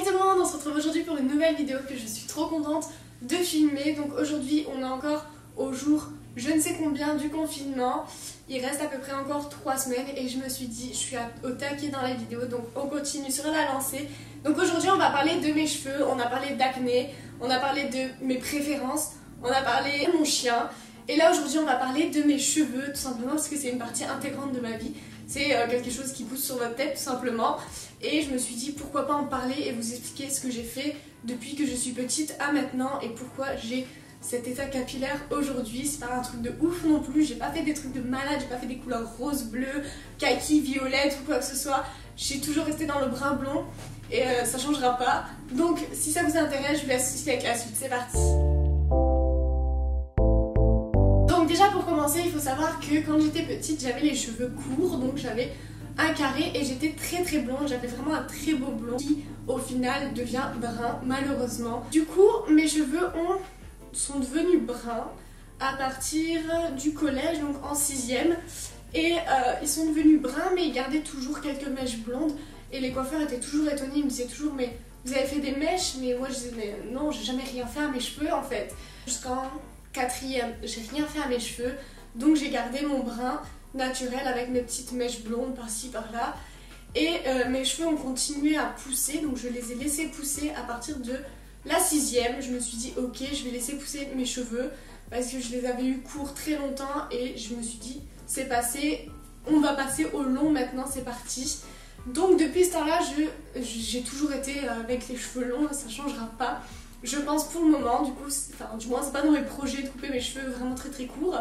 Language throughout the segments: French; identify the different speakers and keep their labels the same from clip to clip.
Speaker 1: tout le monde, on se retrouve aujourd'hui pour une nouvelle vidéo que je suis trop contente de filmer. Donc aujourd'hui on est encore au jour je ne sais combien du confinement. Il reste à peu près encore 3 semaines et je me suis dit je suis au taquet dans la vidéo, donc on continue sur la lancée. Donc aujourd'hui on va parler de mes cheveux, on a parlé d'acné, on a parlé de mes préférences, on a parlé de mon chien. Et là aujourd'hui on va parler de mes cheveux tout simplement parce que c'est une partie intégrante de ma vie. C'est quelque chose qui pousse sur votre tête tout simplement. Et je me suis dit pourquoi pas en parler et vous expliquer ce que j'ai fait depuis que je suis petite à maintenant et pourquoi j'ai cet état capillaire aujourd'hui. C'est pas un truc de ouf non plus, j'ai pas fait des trucs de malade, j'ai pas fait des couleurs rose, bleu, kaki, violette ou quoi que ce soit. J'ai toujours resté dans le brun blond et ça changera pas. Donc si ça vous intéresse, je vous laisse aussi avec la suite, c'est parti. Déjà pour commencer, il faut savoir que quand j'étais petite, j'avais les cheveux courts, donc j'avais un carré et j'étais très blonde, j'avais vraiment un très beau blond qui au final devient brun malheureusement. Du coup, mes cheveux sont devenus bruns à partir du collège, donc en 6ème, et ils sont devenus bruns mais ils gardaient toujours quelques mèches blondes et les coiffeurs étaient toujours étonnés, ils me disaient toujours mais vous avez fait des mèches? Mais moi je disais mais non, j'ai jamais rien fait à mes cheveux en fait. Jusqu'en 4ème, j'ai rien fait à mes cheveux, donc j'ai gardé mon brun naturel avec mes petites mèches blondes par-ci par-là. Et mes cheveux ont continué à pousser, donc je les ai laissés pousser à partir de la 6ème. Je me suis dit ok, je vais laisser pousser mes cheveux parce que je les avais eu courts très longtemps et je me suis dit c'est passé, on va passer au long maintenant, c'est parti. Donc depuis ce temps-là, j'ai toujours été avec les cheveux longs, ça changera pas. Je pense pour le moment, du coup, enfin du moins c'est pas dans mes projets de couper mes cheveux vraiment très courts.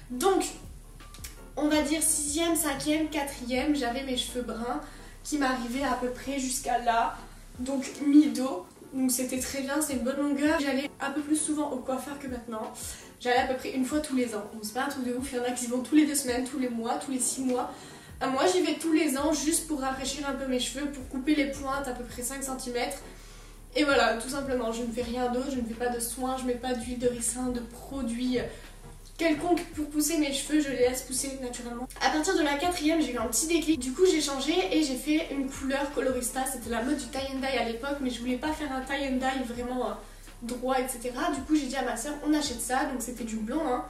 Speaker 1: Donc, on va dire 6ème, 5ème, 4ème, j'avais mes cheveux bruns qui m'arrivaient à peu près jusqu'à là, donc mi-dos. Donc c'était très bien, c'est une bonne longueur. J'allais un peu plus souvent au coiffeur que maintenant. J'allais à peu près une fois tous les ans. Donc c'est pas un truc de ouf, il y en a qui vont tous les 2 semaines, tous les mois, tous les 6 mois. Moi j'y vais tous les ans juste pour rafraîchir un peu mes cheveux, pour couper les pointes à peu près 5 cm. Et voilà, tout simplement, je ne fais rien d'autre, je ne fais pas de soins, je mets pas d'huile de ricin, de produits quelconques pour pousser mes cheveux, je les laisse pousser naturellement. À partir de la 4ème, j'ai eu un petit déclic, du coup j'ai changé et j'ai fait une couleur colorista, c'était la mode du tie and dye à l'époque, mais je voulais pas faire un tie and dye vraiment droit, etc. Du coup j'ai dit à ma soeur, on achète ça, donc c'était du blond, hein.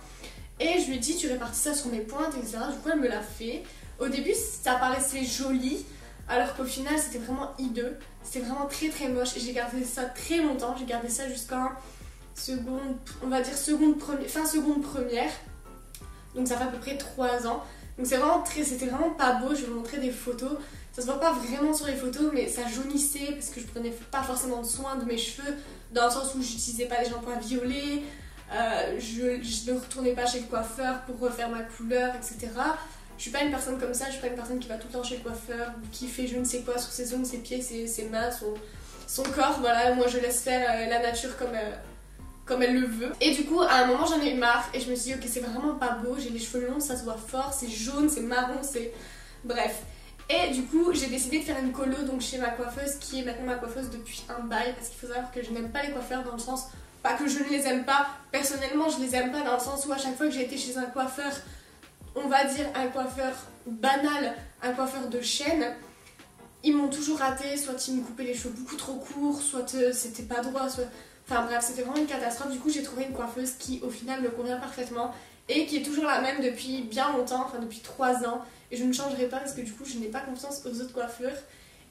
Speaker 1: Et je lui ai dit, tu répartis ça sur mes pointes, etc. Du coup elle me l'a fait. Au début ça paraissait joli, alors qu'au final c'était vraiment hideux, c'était vraiment très moche et j'ai gardé ça très longtemps, j'ai gardé ça jusqu'en seconde, on va dire fin seconde première, donc ça fait à peu près 3 ans, donc c'était vraiment pas beau. Je vais vous montrer des photos, ça se voit pas vraiment sur les photos mais ça jaunissait parce que je prenais pas forcément soin de mes cheveux, dans le sens où j'utilisais pas des shampoings violets, je ne retournais pas chez le coiffeur pour refaire ma couleur, etc. Je suis pas une personne comme ça, je suis pas une personne qui va tout le temps chez le coiffeur, qui fait je ne sais quoi sur ses ongles, ses pieds, ses mains, son corps. Voilà, moi je laisse faire la nature comme elle le veut. Et du coup, à un moment j'en ai eu marre et je me suis dit ok, c'est vraiment pas beau, j'ai les cheveux longs, ça se voit fort, c'est jaune, c'est marron, c'est... Bref. Et du coup, j'ai décidé de faire une colo donc chez ma coiffeuse, qui est maintenant ma coiffeuse depuis un bail, parce qu'il faut savoir que je n'aime pas les coiffeurs dans le sens... Pas que je ne les aime pas, personnellement je les aime pas dans le sens où à chaque fois que j'ai été chez un coiffeur, on va dire un coiffeur banal, un coiffeur de chaîne, ils m'ont toujours raté, soit ils me coupaient les cheveux beaucoup trop courts, soit c'était pas droit, soit... Enfin bref, c'était vraiment une catastrophe. Du coup j'ai trouvé une coiffeuse qui au final me convient parfaitement et qui est toujours la même depuis bien longtemps, enfin depuis 3 ans, et je ne changerai pas parce que du coup je n'ai pas confiance aux autres coiffeurs.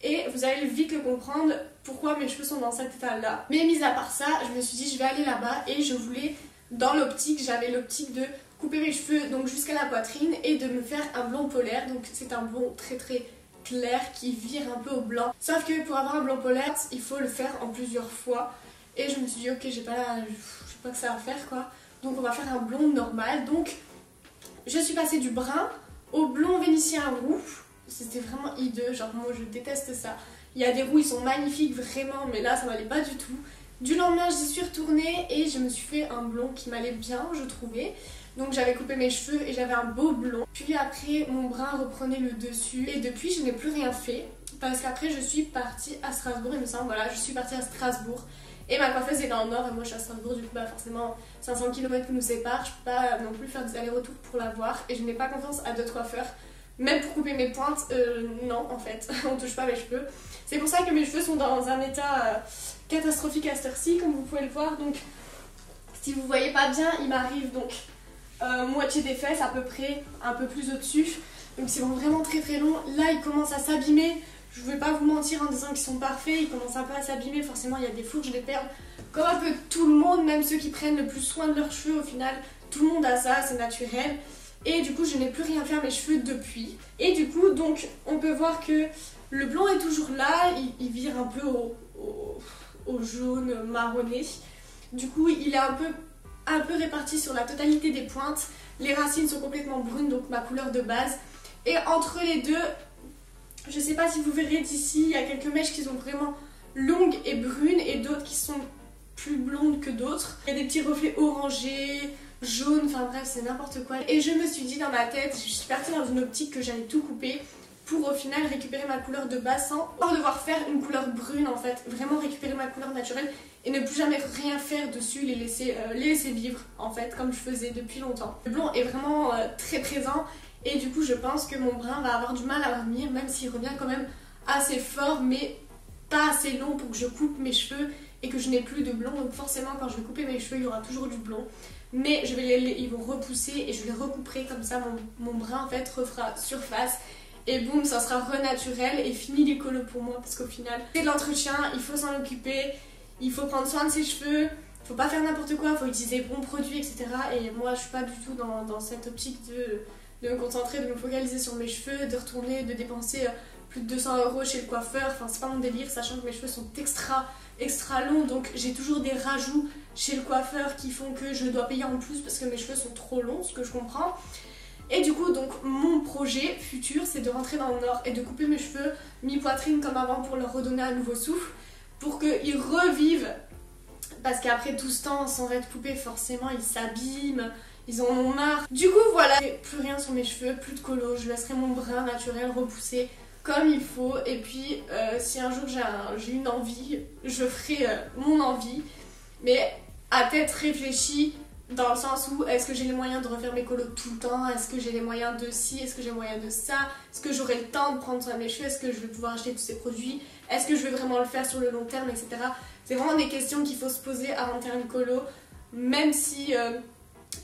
Speaker 1: Et vous allez vite le comprendre pourquoi mes cheveux sont dans cet état là. Mais mis à part ça, je me suis dit je vais aller là-bas et je voulais, dans l'optique, j'avais l'optique de couper mes cheveux donc jusqu'à la poitrine et de me faire un blond polaire. Donc c'est un blond très clair qui vire un peu au blanc. Sauf que pour avoir un blond polaire, il faut le faire en plusieurs fois. Et je me suis dit ok, j'ai pas que ça à faire quoi. Donc on va faire un blond normal. Donc je suis passée du brun au blond vénitien roux. C'était vraiment hideux, genre moi je déteste ça. Il y a des roux, ils sont magnifiques vraiment, mais là ça m'allait pas du tout. Du lendemain j'y suis retournée et je me suis fait un blond qui m'allait bien, je trouvais. Donc j'avais coupé mes cheveux et j'avais un beau blond. Puis après mon brun reprenait le dessus et depuis je n'ai plus rien fait. Parce qu'après je suis partie à Strasbourg, il me semble, voilà, je suis partie à Strasbourg. Et ma coiffeuse est dans le nord et moi je suis à Strasbourg, du coup bah forcément 500 km qui nous séparent, je peux pas non plus faire des allers-retours pour la voir. Et je n'ai pas confiance à d'autres coiffeurs Même pour couper mes pointes, non en fait, on touche pas mes cheveux. C'est pour ça que mes cheveux sont dans un état catastrophique à cette heure-ci, comme vous pouvez le voir. Donc si vous voyez pas bien, il m'arrive donc moitié des fesses à peu près, un peu plus au-dessus. Donc c'est vraiment très très long. Là ils commencent à s'abîmer. Je ne vais pas vous mentir en disant qu'ils sont parfaits, ils commencent un peu à s'abîmer, forcément il y a des fourches, des perles, comme un peu tout le monde, même ceux qui prennent le plus soin de leurs cheveux au final, tout le monde a ça, c'est naturel. Et du coup je n'ai plus rien fait à mes cheveux depuis. Et du coup donc on peut voir que le blond est toujours là, il vire un peu au jaune marronné. Du coup il est un peu réparti sur la totalité des pointes. Les racines sont complètement brunes, donc ma couleur de base. Et entre les deux, je sais pas si vous verrez d'ici, il y a quelques mèches qui sont vraiment longues et brunes et d'autres qui sont plus blondes que d'autres. Il y a des petits reflets orangés, jaunes, enfin bref c'est n'importe quoi. Et je me suis dit dans ma tête, je suis partie dans une optique que j'allais tout couper pour au final récupérer ma couleur de base sans devoir faire une couleur brune en fait. Vraiment récupérer ma couleur naturelle et ne plus jamais rien faire dessus, les laisser vivre en fait comme je faisais depuis longtemps. Le blond est vraiment très présent. Et du coup je pense que mon brun va avoir du mal à revenir, même s'il revient quand même assez fort, mais pas assez long pour que je coupe mes cheveux et que je n'ai plus de blond. Donc forcément quand je vais couper mes cheveux il y aura toujours du blond. Mais ils vont repousser et je les recouperai comme ça, mon brun en fait refera surface. Et boum, ça sera renaturel et fini les colos pour moi parce qu'au final c'est de l'entretien, il faut s'en occuper, il faut prendre soin de ses cheveux. Faut pas faire n'importe quoi, faut utiliser bons produits etc. Et moi je suis pas du tout dans cette optique de me concentrer, de me focaliser sur mes cheveux, de retourner, de dépenser plus de 200 € chez le coiffeur. Enfin c'est pas mon délire, sachant que mes cheveux sont extra longs, donc j'ai toujours des rajouts chez le coiffeur qui font que je dois payer en plus parce que mes cheveux sont trop longs, ce que je comprends. Et du coup donc mon projet futur c'est de rentrer dans le nord et de couper mes cheveux mi-poitrine comme avant pour leur redonner un nouveau souffle, pour qu'ils revivent, parce qu'après tout ce temps sans être coupés forcément ils s'abîment. Ils en ont marre. Du coup voilà, plus rien sur mes cheveux, plus de colo, je laisserai mon brun naturel repousser comme il faut. Et puis si un jour j'ai une envie, je ferai mon envie. Mais à tête réfléchie, dans le sens où est-ce que j'ai les moyens de refaire mes colos tout le temps? Est-ce que j'ai les moyens de ci? Est-ce que j'ai les moyens de ça? Est-ce que j'aurai le temps de prendre soin de mes cheveux? Est-ce que je vais pouvoir acheter tous ces produits? Est-ce que je vais vraiment le faire sur le long terme, etc. C'est vraiment des questions qu'il faut se poser avant de faire une colo. Même si...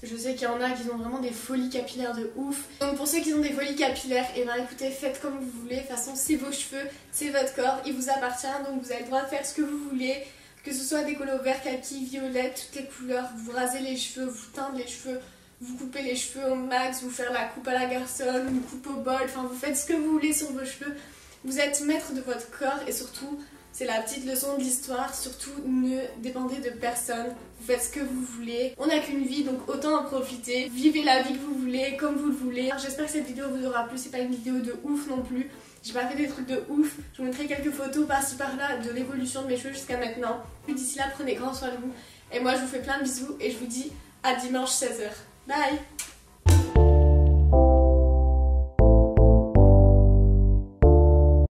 Speaker 1: je sais qu'il y en a qui ont vraiment des folies capillaires de ouf. Donc pour ceux qui ont des folies capillaires, et ben écoutez, faites comme vous voulez. De toute façon, c'est vos cheveux, c'est votre corps, il vous appartient. Donc vous avez le droit de faire ce que vous voulez. Que ce soit des colos verts, kaki, violet, toutes les couleurs. Vous rasez les cheveux, vous teindre les cheveux, vous coupez les cheveux au max, vous faire la coupe à la garçonne, une coupe au bol. Enfin, vous faites ce que vous voulez sur vos cheveux. Vous êtes maître de votre corps et surtout... c'est la petite leçon de l'histoire, surtout ne dépendez de personne, vous faites ce que vous voulez. On n'a qu'une vie donc autant en profiter, vivez la vie que vous voulez, comme vous le voulez. J'espère que cette vidéo vous aura plu, c'est pas une vidéo de ouf non plus, j'ai pas fait des trucs de ouf. Je vous mettrai quelques photos par-ci par-là de l'évolution de mes cheveux jusqu'à maintenant. D'ici là, prenez grand soin de vous et moi je vous fais plein de bisous et je vous dis à dimanche 16 h. Bye.